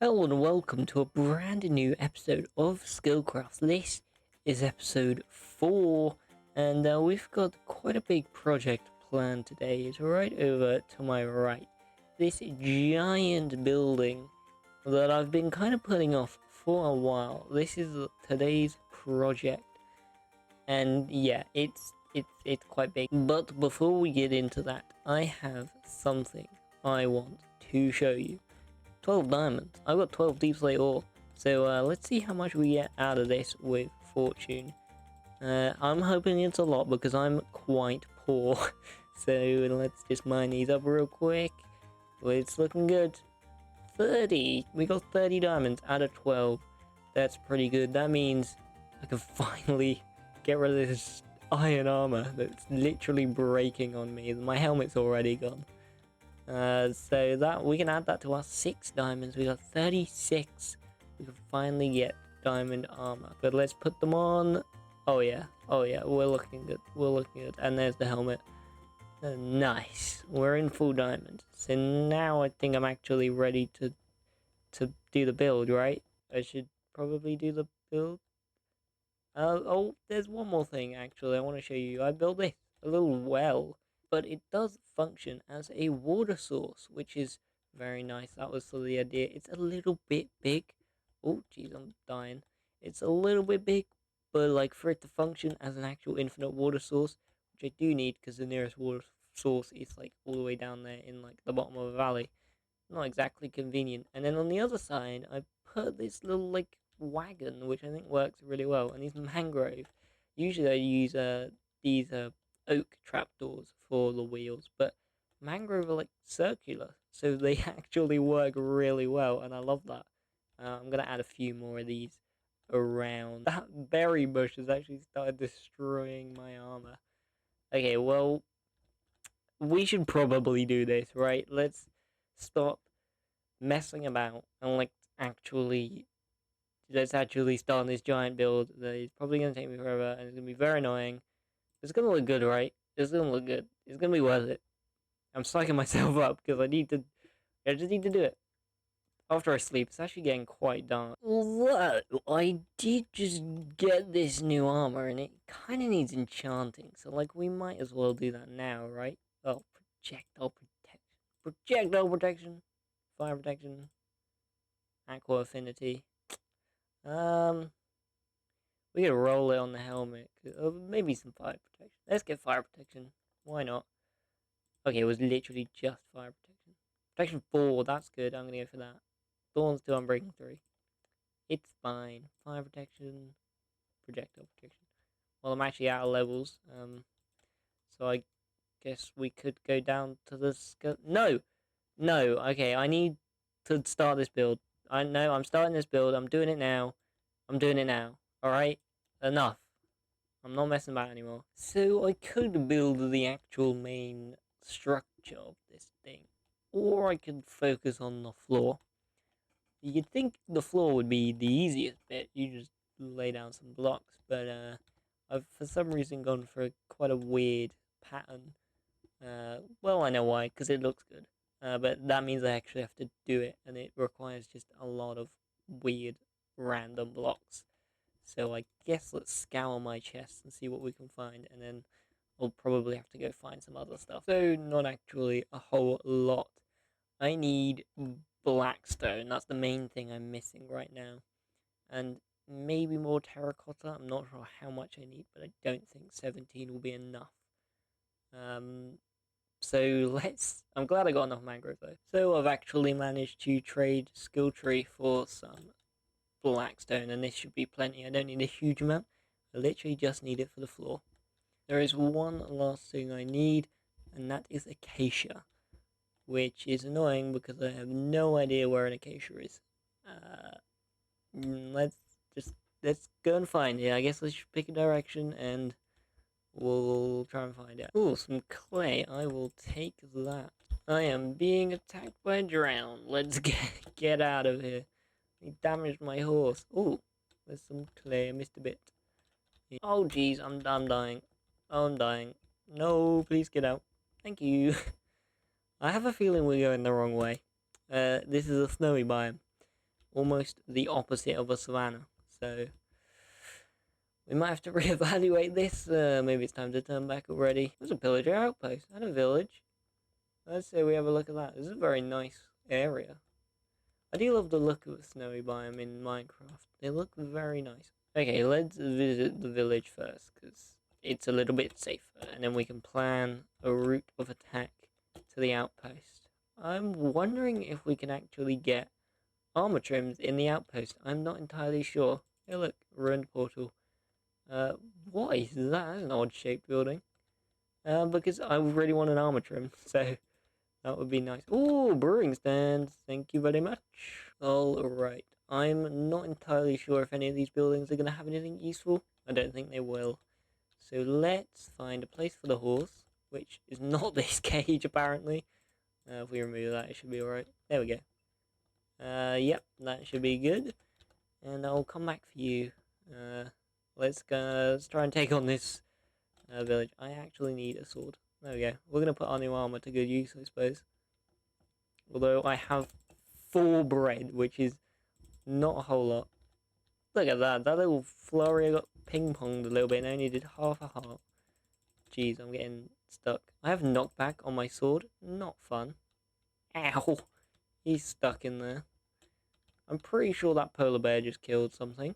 Hello and welcome to a brand new episode of Skillcraft. This is episode 4, and we've got quite a big project planned today. It's right over to my right. This giant building that I've been kind of putting off for a while. This is today's project, and yeah, it's quite big. But before we get into that, I have something I want to show you. 12 diamonds. I've got 12 deep slate ore. So let's see how much we get out of this with fortune. I'm hoping it's a lot because I'm quite poor. So let's just mine these up real quick. Well, it's looking good. 30. We got 30 diamonds out of 12. That's pretty good. That means I can finally get rid of this iron armor that's literally breaking on me. My helmet's already gone. So that we can add that to our 6 diamonds. We got 36. We can finally get diamond armor. But let's put them on. Oh yeah, we're looking good. And there's the helmet. Nice. We're in full diamond. So now I think I'm actually ready to do the build, right? I should probably do the build. Oh, there's one more thing actually I want to show you. I built this a little well, but it does function as a water source, which is very nice. That was sort of the idea. It's a little bit big. Oh, jeez, I'm dying. It's a little bit big, but like for it to function as an actual infinite water source, which I do need because the nearest water source is like all the way down there in like the bottom of a valley. Not exactly convenient. And then on the other side, I put this little like wagon, which I think works really well, and these mangrove. Usually I use these oak trapdoors for the wheels, but mangrove are like circular, so they actually work really well, and I love that. I'm gonna add a few more of these around. That berry bush has actually started destroying my armor. Okay, well, we should probably do this, right? Let's stop messing about and let's actually start on this giant build that is probably gonna take me forever and it's gonna be very annoying. It's gonna look good, right? It's gonna look good. It's gonna be worth it. I'm psyching myself up because I just need to do it. After I sleep, it's actually getting quite dark. Although I did just get this new armor and it kinda needs enchanting, so like we might as well do that now, right? Oh, projectile protection, fire protection, aqua affinity. Um, we could roll it on the helmet. Maybe some fire protection. Let's get fire protection. Why not? Okay, it was literally just fire protection. Protection 4, that's good. I'm gonna go for that. Thorns 2, I'm breaking 3. It's fine. Fire protection, projectile protection. Well, I'm actually out of levels. So I guess we could go down to the No! No, okay, I need to start this build. I know, I'm starting this build. I'm doing it now. Alright? Enough. I'm not messing about anymore. So I could build the actual main structure of this thing. Or I could focus on the floor. You'd think the floor would be the easiest bit. You just lay down some blocks. But I've for some reason gone for quite a weird pattern. Well, I know why. Because it looks good. But that means I actually have to do it. And it requires just a lot of weird random blocks. So I guess let's scour my chest and see what we can find, and then I'll probably have to go find some other stuff. So not actually a whole lot. I need blackstone. That's the main thing I'm missing right now. And maybe more terracotta. I'm not sure how much I need, but I don't think 17 will be enough. So I'm glad I got enough mangrove though. So I've actually managed to trade skill tree for some blackstone, and this should be plenty. I don't need a huge amount. I literally just need it for the floor. There is one last thing I need, and that is acacia, which is annoying because I have no idea where an acacia is. Let's let's go and find it. I guess let's pick a direction and we'll try and find it. Ooh, some clay. I will take that. I am being attacked by a drown. Let's get out of here. He damaged my horse. Ooh, there's some clay. I missed a bit. Oh, jeez, I'm dying. Oh, I'm dying. No, please get out. Thank you. I have a feeling we're going the wrong way. This is a snowy biome. almost the opposite of a savannah. So we might have to reevaluate this. Maybe it's time to turn back already. There's a pillager outpost and a village. Let's say we have a look at that. This is a very nice area. I do love the look of a snowy biome in Minecraft. They look very nice. Okay, let's visit the village first, because it's a little bit safer, and then we can plan a route of attack to the outpost. I'm wondering if we can actually get armor trims in the outpost. I'm not entirely sure. Hey look, ruined portal. What is that? That's an odd shaped building. Because I really want an armor trim, so that would be nice. Oh, brewing stand. Thank you very much. Alright. I'm not entirely sure if any of these buildings are going to have anything useful. I don't think they will. So let's find a place for the horse, which is not this cage apparently. If we remove that, it should be alright. There we go. Yep, that should be good. And I'll come back for you. Let's try and take on this village. I actually need a sword. There we go. We're going to put our new armor to good use, I suppose. Although I have 4 bread, which is not a whole lot. Look at that. That little flurry got ping-ponged a little bit and I only did half a heart. Jeez, I'm getting stuck. I have knockback on my sword. Not fun. Ow. He's stuck in there. I'm pretty sure that polar bear just killed something.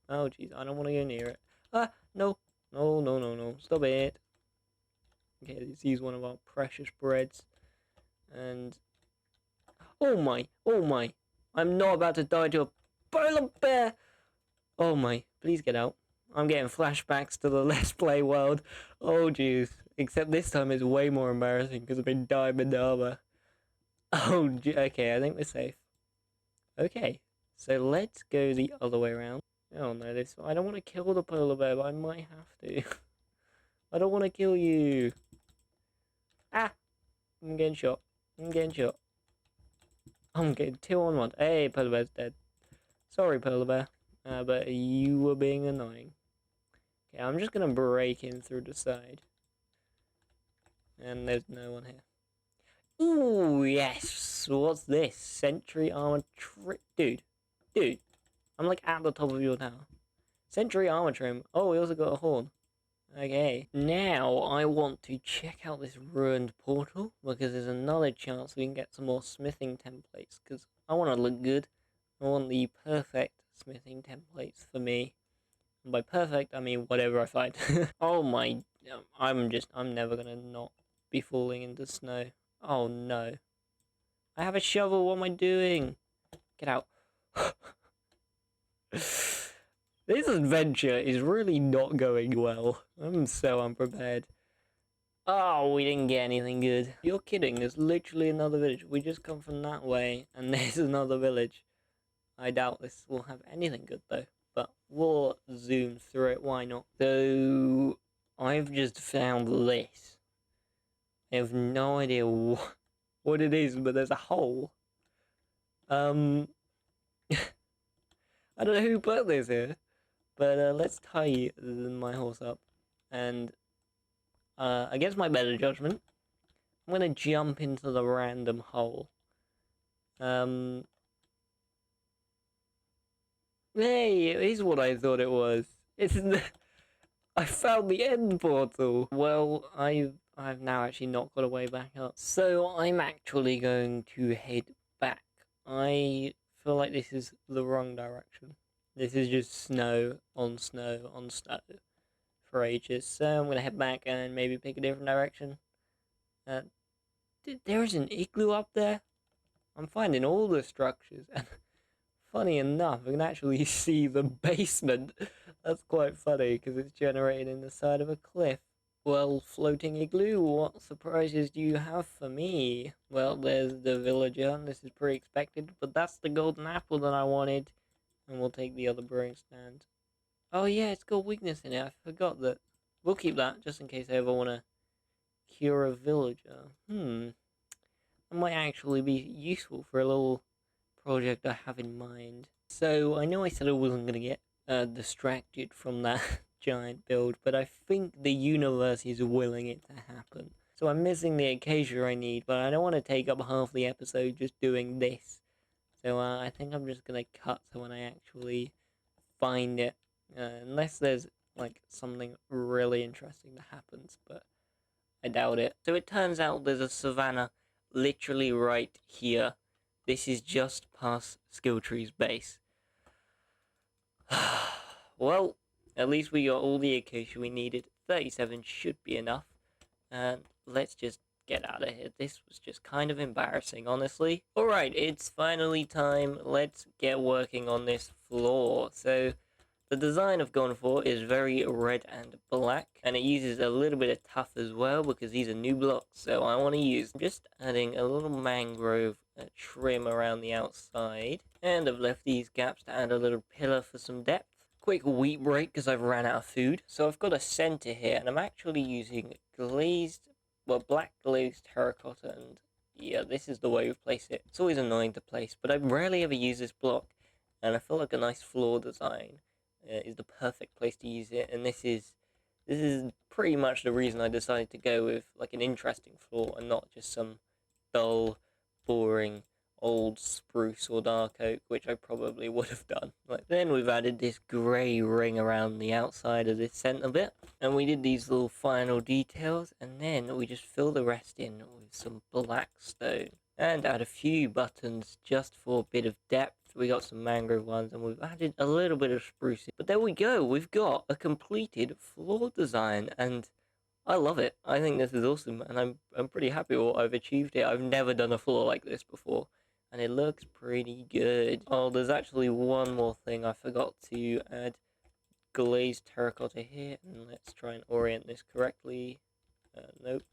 Oh, jeez. I don't want to go near it. Ah, no. No, no, no, no. Stop it. Okay, let's use one of our precious breads. And... oh my. Oh my. I'm not about to die to a polar bear. Oh my. Please get out. I'm getting flashbacks to the Let's Play world. Oh, jeez. Except this time it's way more embarrassing because I've been diamond armor. Oh, okay. I think we're safe. Okay. So let's go the other way around. Oh no, I don't want to kill the polar bear, but I might have to. I don't want to kill you. Ah! I'm getting shot. I'm getting shot. I'm getting 2 on 1. Hey, polar bear's dead. Sorry, polar bear. But you were being annoying. Okay, I'm just gonna break in through the side. And there's no one here. Ooh, yes! What's this? Sentry armor dude. Dude. I'm like at the top of your tower. Sentry armor trim. Oh, we also got a horn. Okay. Now I want to check out this ruined portal because there's another chance we can get some more smithing templates because I want to look good. I want the perfect smithing templates for me. And by perfect, I mean whatever I find. Oh my, I'm never gonna not be falling into snow. Oh no. I have a shovel, what am I doing? Get out. This adventure is really not going well. I'm so unprepared. Oh, we didn't get anything good. You're kidding, there's literally another village. We just come from that way, and there's another village. I doubt this will have anything good though, but we'll zoom through it, why not? So, I've just found this. I have no idea what it is, but there's a hole. I don't know who put this here, but let's tie my horse up, and against my better judgment, I'm gonna jump into the random hole. Hey, it is what I thought it was. I found the end portal. Well, I've now actually not got a way back up. So I'm actually going to head back. I feel like this is the wrong direction. This is just snow on snow on snow for ages. So I'm gonna head back and maybe pick a different direction. There is an igloo up there. I'm finding all the structures and funny enough, I can actually see the basement. That's quite funny because it's generated in the side of a cliff. Well, floating igloo, what surprises do you have for me? Well, there's the villager, and this is pretty expected, but that's the golden apple that I wanted. And we'll take the other brewing stand. Oh yeah, it's got weakness in it, I forgot that. We'll keep that, just in case I ever want to cure a villager. That might actually be useful for a little project I have in mind. So, I know I said I wasn't going to get distracted from that giant build, but I think the universe is willing it to happen. So I'm missing the acacia I need, but I don't want to take up half the episode just doing this. So I think I'm just gonna cut so when I actually find it, unless there's like something really interesting that happens, but I doubt it. So it turns out there's a savannah literally right here. This is just past Skilltree's base. Well, at least we got all the acacia we needed. 37 should be enough. And let's just get out of here. This was just kind of embarrassing, honestly. Alright, it's finally time. Let's get working on this floor. So, the design I've gone for is very red and black, and it uses a little bit of tuff as well because these are new blocks. So I want to use just adding a little mangrove trim around the outside, and I've left these gaps to add a little pillar for some depth. Quick wheat break because I've ran out of food. So I've got a center here, and I'm actually using black glazed terracotta, and yeah, this is the way we place it. It's always annoying to place, but I rarely ever use this block, and I feel like a nice floor design is the perfect place to use it, and this is pretty much the reason I decided to go with like an interesting floor and not just some dull, boring old spruce or dark oak, which I probably would have done. Like then we've added this grey ring around the outside of this centre bit, and we did these little final details, and then we just fill the rest in with some black stone and add a few buttons just for a bit of depth. We got some mangrove ones, and we've added a little bit of spruce. But there we go, we've got a completed floor design, and I love it. I think this is awesome, and I'm pretty happy with what I've achieved here. I've never done a floor like this before, and it looks pretty good. Oh, there's actually one more thing I forgot to add. Glazed terracotta here, and let's try and orient this correctly. Nope.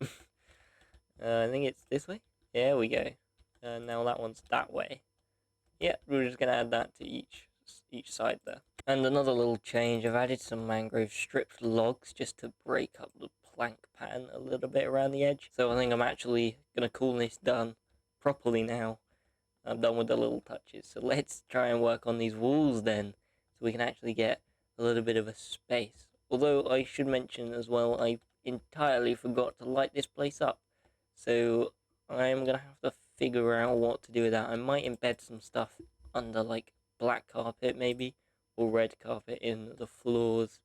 I think it's this way. There we go. Now that one's that way. Yeah, we're just gonna add that to each side there. And another little change, I've added some mangrove stripped logs just to break up the plank pattern a little bit around the edge. So I think I'm actually gonna call this done properly now. I'm done with the little touches. So let's try and work on these walls then, so we can actually get a little bit of a space. Although I should mention as well, I entirely forgot to light this place up. So I'm gonna have to figure out what to do with that. I might embed some stuff under like black carpet maybe, or red carpet in the floors.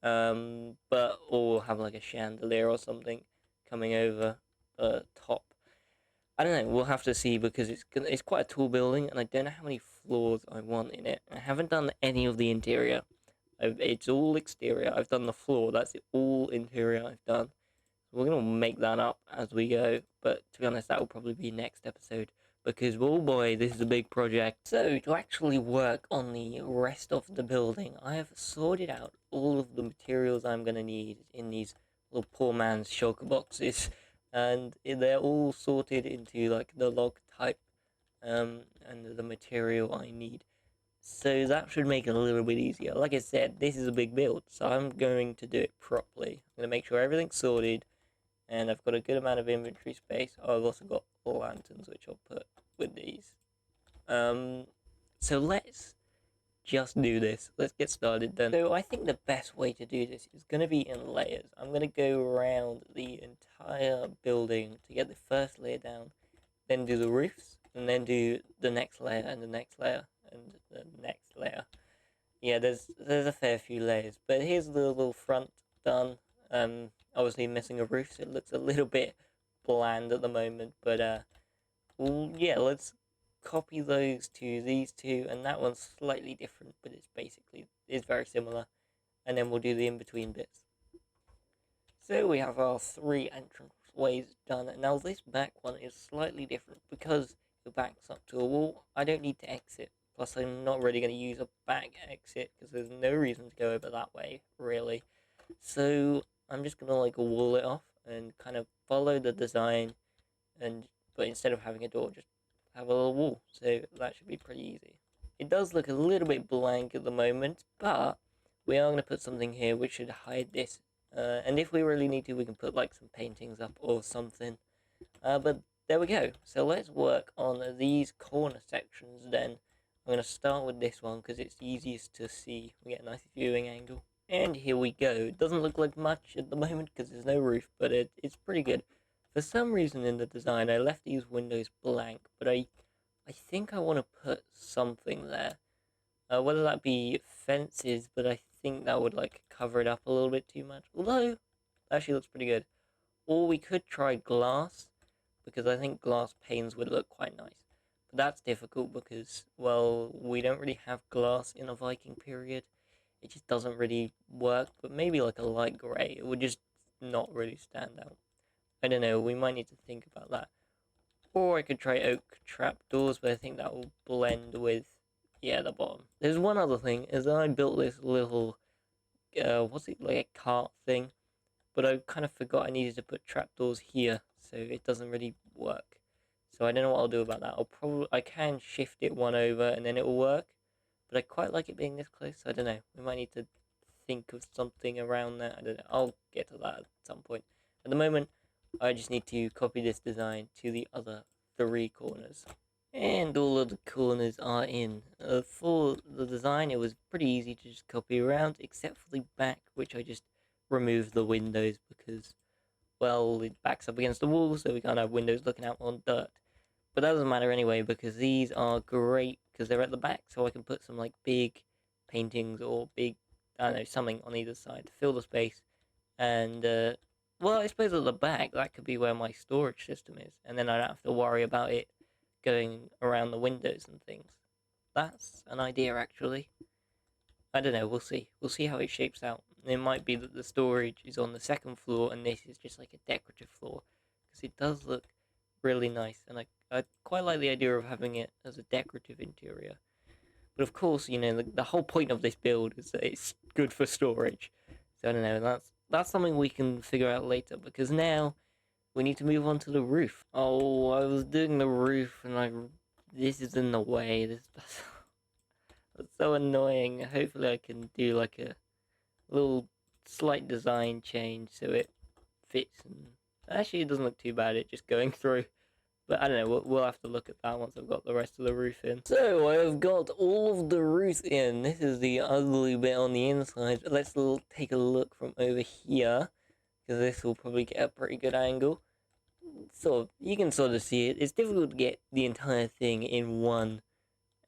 Or we'll have like a chandelier or something coming over the top. I don't know, we'll have to see because it's quite a tall building, and I don't know how many floors I want in it. I haven't done any of the interior. It's all exterior. I've done the floor. That's it, all interior I've done. We're going to make that up as we go, but to be honest, that will probably be next episode, because, oh boy, this is a big project. So, to actually work on the rest of the building, I have sorted out all of the materials I'm going to need in these little poor man's shulker boxes, and they're all sorted into, like, the log type, and the material I need. So that should make it a little bit easier. Like I said, this is a big build, so I'm going to do it properly. I'm going to make sure everything's sorted, and I've got a good amount of inventory space. Oh, I've also got lanterns, which I'll put with these. So let's just do this. Let's get started then. So I think the best way to do this is going to be in layers. I'm going to go around the entire building to get the first layer down, then do the roofs, and then do the next layer, and the next layer, and the next layer. Yeah, there's a fair few layers, but here's the little front done. Obviously missing a roof, so it looks a little bit bland at the moment, but well, yeah, let's copy those to these two, and that one's slightly different, but it's very similar, and then we'll do the in-between bits. So we have our 3 entrance ways done, and now this back one is slightly different because it backs up to a wall. I don't need to exit, plus I'm not really going to use a back exit because there's no reason to go over that way, really. So I'm just gonna like wall it off and kind of follow the design, but instead of having a door, just have a little wall. So that should be pretty easy. It does look a little bit blank at the moment, but we are gonna put something here which should hide this. And if we really need to, we can put like some paintings up or something. But there we go. So let's work on these corner sections then. I'm gonna start with this one because it's easiest to see. We get a nice viewing angle. And here we go. It doesn't look like much at the moment because there's no roof, but it's pretty good. For some reason in the design, I left these windows blank, but I I think I want to put something there. Whether that be fences, but I think that would like cover it up a little bit too much. Although, actually looks pretty good. Or we could try glass, because I think glass panes would look quite nice. But that's difficult because, well, we don't really have glass in a Viking period. It just doesn't really work, but maybe like a light grey, it would just not really stand out. I don't know, we might need to think about that. Or I could try oak trapdoors, but I think that will blend with, yeah, the bottom. There's one other thing, is that I built this little, what's it, like a cart thing, but I kind of forgot I needed to put trapdoors here, so it doesn't really work. So I don't know what I'll do about that. I can shift it one over and then it will work, but I quite like it being this close. So I don't know. We might need to think of something around that. I don't know. I'll get to that at some point. At the moment, I just need to copy this design to the other 3 corners. And all of the corners are in. For the design, it was pretty easy to just copy around, except for the back, which I just removed the windows because, well, it backs up against the wall, so we can't have windows looking out on dirt. But that doesn't matter anyway, because these are great because they're at the back, so I can put some like big paintings or big, I don't know, something on either side to fill the space. And well, I suppose at the back that could be where my storage system is, and then I don't have to worry about it going around the windows and things. That's an idea, actually. I don't know, we'll see. We'll see how it shapes out. It might be that the storage is on the 2nd floor and this is just like a decorative floor, because it does look really nice, and I quite like the idea of having it as a decorative interior. But of course, you know, the whole point of this build is that it's good for storage. So I don't know, that's something we can figure out later, because now we need to move on to the roof. Oh, I was doing the roof and this is in the way. That's so annoying. Hopefully I can do like a little slight design change so it fits. And actually, it doesn't look too bad, it just going through. But I don't know, we'll have to look at that once I've got the rest of the roof in. So, I've got all of the roof in. This is the ugly bit on the inside. Let's take a look from over here, because this will probably get a pretty good angle. So, you can sort of see it. It's difficult to get the entire thing in one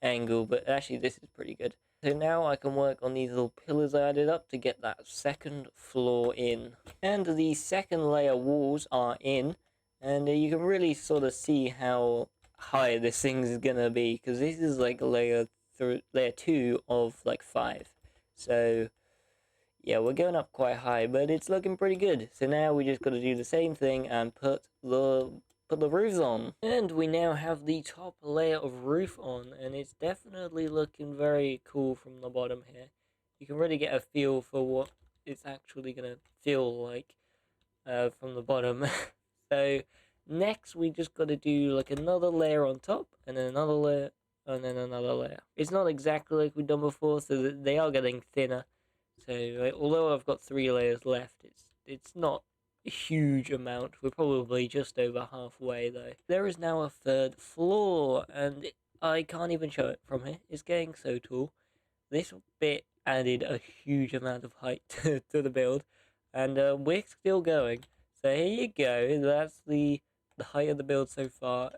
angle, but actually this is pretty good. So now I can work on these little pillars I added up to get that 2nd floor in. And the 2nd layer walls are in, and you can really sort of see how high this thing is gonna be, because this is like layer 2 of like 5. So yeah, we're going up quite high, but it's looking pretty good. So now we just got to do the same thing and put the roofs on. And we now have the top layer of roof on, and it's definitely looking very cool from the bottom here. You can really get a feel for what it's actually going to feel like from the bottom. So next we just got to do like another layer on top, and then another layer, and then another layer. It's not exactly like we've done before, so they are getting thinner. So although I've got 3 layers left, it's not a huge amount. We're probably just over halfway though. There is now a 3rd floor, and I can't even show it from here. It's getting so tall. This bit added a huge amount of height to the build, and we're still going. So here you go. That's the height of the build so far.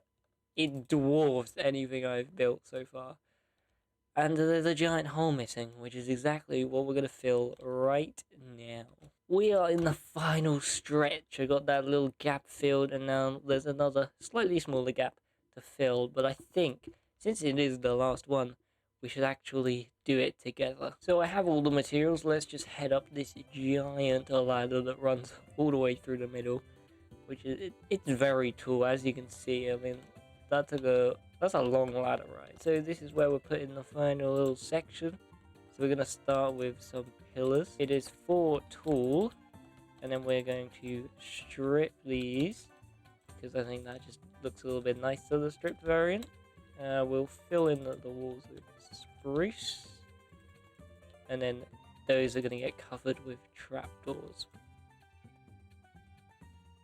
It dwarfs anything I've built so far. And there's a giant hole missing, which is exactly what we're going to fill right now. We are in the final stretch. I got that little gap filled, and now there's another slightly smaller gap to fill. But I think, since it is the last one, we should actually do it together. So I have all the materials. Let's just head up this giant ladder that runs all the way through the middle, which is it's very tall, as you can see. I mean, that's a long ladder, right? So this is where we're putting the final little section. So we're going to start with some pillars. It is 4 tall, and then we're going to strip these, because I think that just looks a little bit nicer, the stripped variant. We'll fill in the walls with spruce, and then those are going to get covered with trapdoors.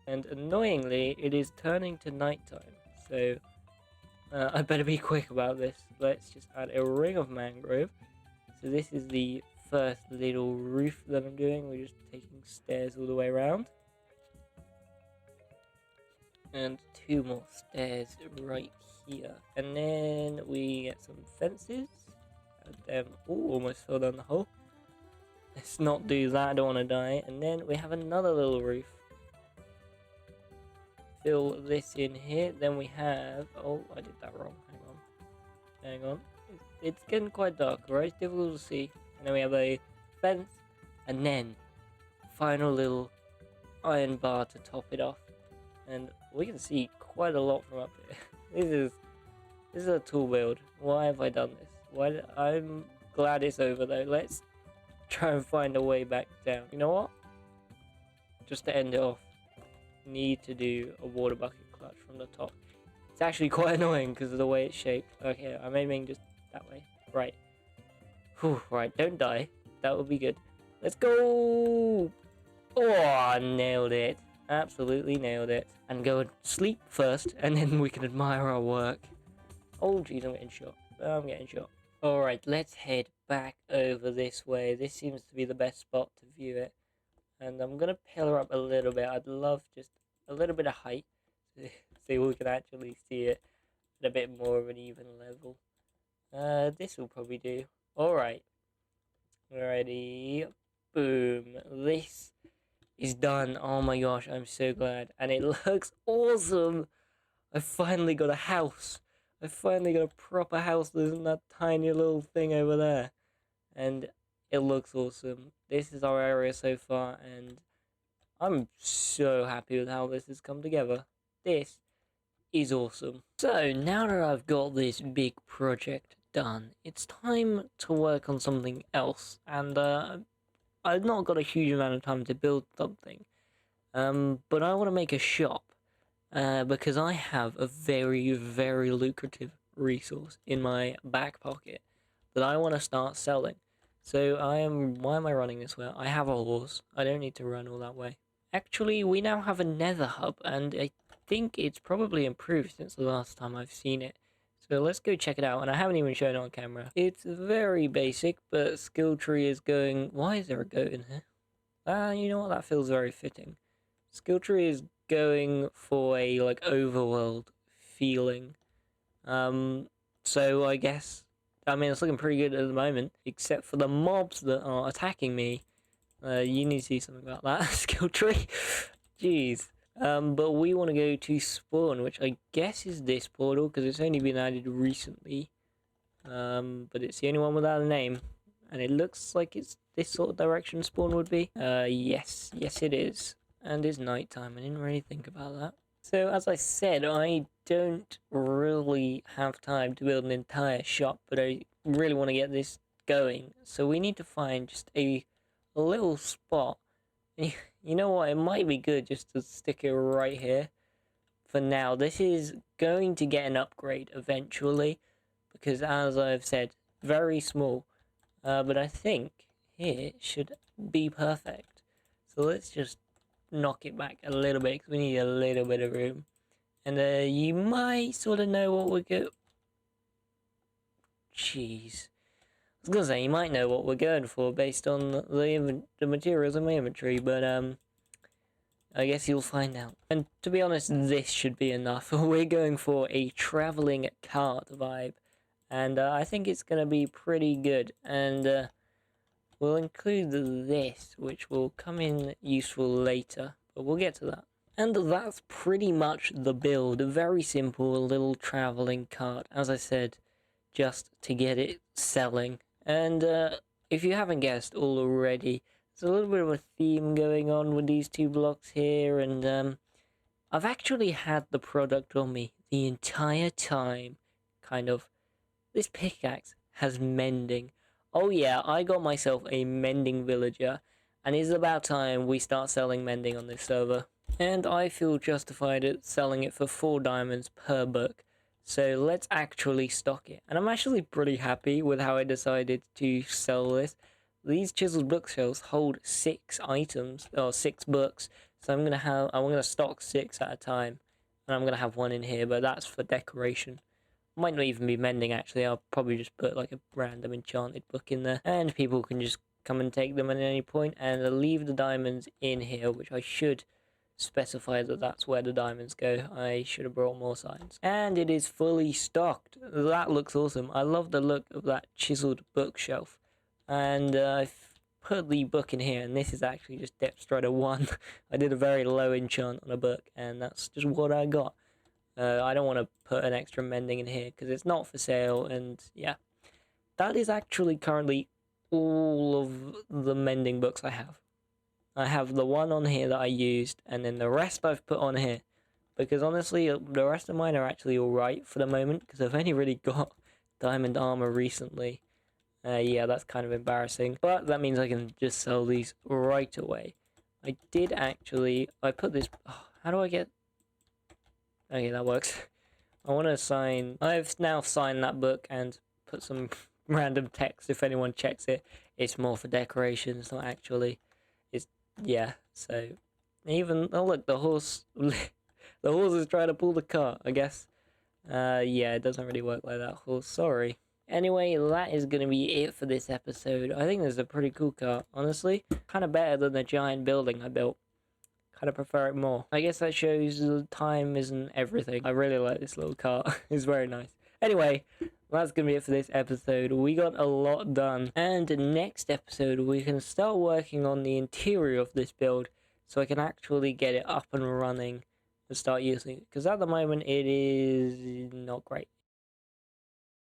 And annoyingly, it is turning to nighttime, so I better be quick about this. Let's just add a ring of mangrove. So this is the first little roof that I'm doing. We're just taking stairs all the way around. And 2 more stairs right here. And then we get some fences. Oh, almost fell down the hole. Let's not do that, I don't want to die. And then we have another little roof. Fill this in here. Then we have... Oh, I did that wrong. Hang on. It's getting quite dark, right? It's difficult to see. And then we have a fence. And then final little iron bar to top it off. And we can see quite a lot from up here. This is a tool build. Why have I done this? I'm glad it's over though. Let's try and find a way back down. You know what? Just to end it off, need to do a water bucket clutch from the top. It's actually quite annoying because of the way it's shaped. Okay, I'm aiming just that way. Right. Whew, right, don't die. That would be good. Let's go! Oh, nailed it. Absolutely nailed it. And go and sleep first, and then we can admire our work. Oh, jeez, I'm getting shot. Alright, let's head back over this way. This seems to be the best spot to view it. And I'm going to pillar up a little bit. I'd love just a little bit of height. So we can actually see it at a bit more of an even level. This will probably do. Alright. Ready. Boom. This is done. Oh my gosh, I'm so glad. And it looks awesome. I finally got a house. I finally got a proper house. There isn't that tiny little thing over there. And it looks awesome. This is our area so far, and I'm so happy with how this has come together. This is awesome. So, now that I've got this big project done, it's time to work on something else. And I've not got a huge amount of time to build something. But I want to make a shop. Because I have a very, very lucrative resource in my back pocket that I want to start selling. So why am I running this way? I have a horse. I don't need to run all that way. Actually, we now have a nether hub, and I think it's probably improved since the last time I've seen it. So let's go check it out, and I haven't even shown it on camera. It's very basic, but skill tree is going... Why is there a goat in here? You know what? That feels very fitting. Skill tree is going for a like overworld feeling. So I guess it's looking pretty good at the moment, except for the mobs that are attacking me. You need to see something about that skill tree. Jeez. But we want to go to spawn, which I guess is this portal because it's only been added recently. But it's the only one without a name, and it looks like it's this sort of direction spawn would be. Yes it is. And it's nighttime. I didn't really think about that. So, as I said, I don't really have time to build an entire shop, but I really want to get this going. So we need to find just a little spot. You know what? It might be good just to stick it right here. For now, this is going to get an upgrade eventually, because as I've said, very small. But I think here should be perfect. So let's just knock it back a little bit because we need a little bit of room. And you might sort of know what we're going... Jeez. I was going to say, you might know what we're going for based on the materials in my inventory, but I guess you'll find out. And to be honest, this should be enough. We're going for a travelling cart vibe, and I think it's going to be pretty good. And we'll include this, which will come in useful later, but we'll get to that. And that's pretty much the build. A very simple little travelling cart, as I said, just to get it selling. And if you haven't guessed already, there's a little bit of a theme going on with these two blocks here, and I've actually had the product on me the entire time, kind of. This pickaxe has mending. Oh yeah, I got myself a mending villager, and it's about time we start selling mending on this server. And I feel justified at selling it for 4 diamonds per book, so let's actually stock it. And I'm actually pretty happy with how I decided to sell this. These chiseled bookshelves hold 6 items, or 6 books, so I'm gonna stock 6 at a time, and I'm gonna have 1 in here, but that's for decoration. Might not even be mending, actually. I'll probably just put like a random enchanted book in there, and people can just come and take them at any point, and leave the diamonds in here, which I should specify that that's where the diamonds go. I should have brought more signs. And it is fully stocked. That looks awesome. I love the look of that chiseled bookshelf. And I've put the book in here, and this is actually just Depth Strider 1. I did a very low enchant on a book, and that's just what I got. I don't want to put an extra mending in here because it's not for sale, and yeah. That is actually currently all of the mending books I have. I have the one on here that I used, and then the rest I've put on here. Because honestly, the rest of mine are actually alright for the moment, because I've only really got diamond armor recently. Yeah, that's kind of embarrassing. But that means I can just sell these right away. I did actually... I put this... Oh, how do I get... Okay, that works. I want to sign... I've now signed that book and put some random text if anyone checks it. It's more for decoration, it's not actually... It's... Yeah, so... Even... Oh, look, the horse... the horse is trying to pull the cart, I guess. Yeah, it doesn't really work like that, horse. Sorry. Anyway, that is going to be it for this episode. I think this is a pretty cool cart, honestly. Kind of better than the giant building I built. Kind of prefer it more. I guess that shows the time isn't everything. I really like this little cart. It's very nice. Anyway, that's going to be it for this episode. We got a lot done. And next episode, we can start working on the interior of this build so I can actually get it up and running and start using it. Because at the moment, it is not great.